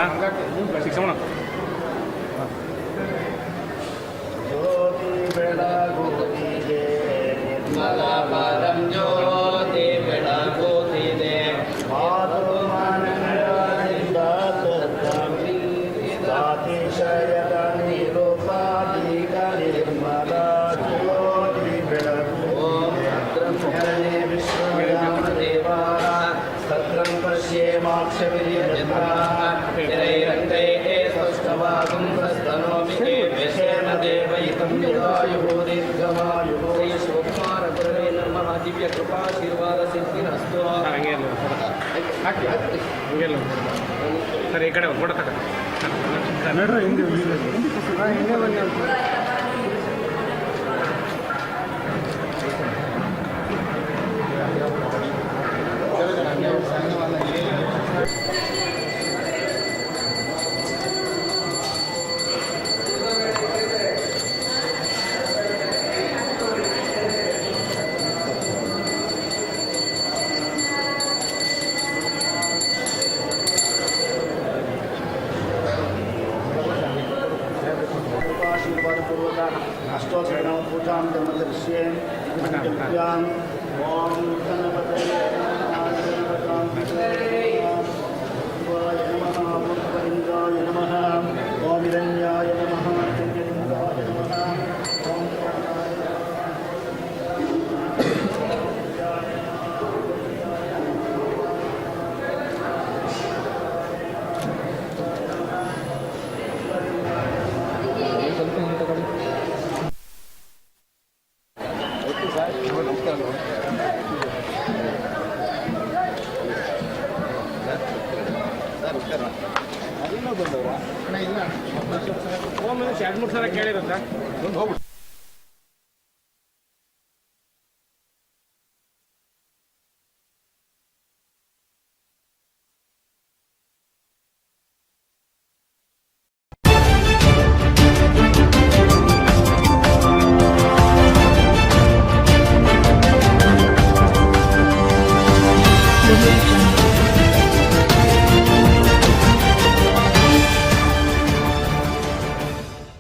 ಶಿಕ್ಷಣ ಜ್ಯೋತಿ ಬೆಳಗುತ್ತಿದೆ ನಿರ್ಮಲ ಪರಂ ಜ್ಯೋತಿ ಬೆಳಗುತ್ತಿದೆ ಮಾತು ಮನದಿಂದ ಸಾತಿಶಯದ ನಿರುಪಾಧಿಕ ನಿರ್ಮಲ ಜ್ಯೋತಿ ಬೆಳಗುತ್ತಿದೆ ವಿಶ್ವಯಾಮ ದೇವಾರ ಸತ್ರಂ ಪಶ್ಯೇಮಾಕ್ಷವಿರ್ಯೈರಂಗೈಃ ಸ್ವಷ್ಟವಾಗುಂ ಪ್ರಸ್ತನೋಮಿ ವ್ಯಸೇನ ದೇವಯಿತಂ ಯದಾಯುಃ ದೀರ್ಘಮಾಯುಃ ಯಶೋತ್ಮಾರಕರೇ ನಮಃ ದಿವ್ಯ ಕೃಪಾಶೀರ್ವಾದ ಸಿದ್ಧಿರಸ್ತು. ಹಂಗೆಲ್ಲ ಸರ್ ಈ ಕಡೆ ಫೋಟೋ ತಗ ನಡ್ರಿ ಹಿಂಗೆ ಬನ್ನಿ. अष्टोत्तरं पूजां धर्मदर्श्ये विद्याम् ॐ गणपतये नमः ॐ हिरण्याय नमः चन्द्रलिङ्गाय नमः ॐ ಎರಡು ಮೂರು ಸಲ ಕೇಳಿರೋ ಸರ್ ಹೋಗ್ಬಿಟ್ಟು Thank you.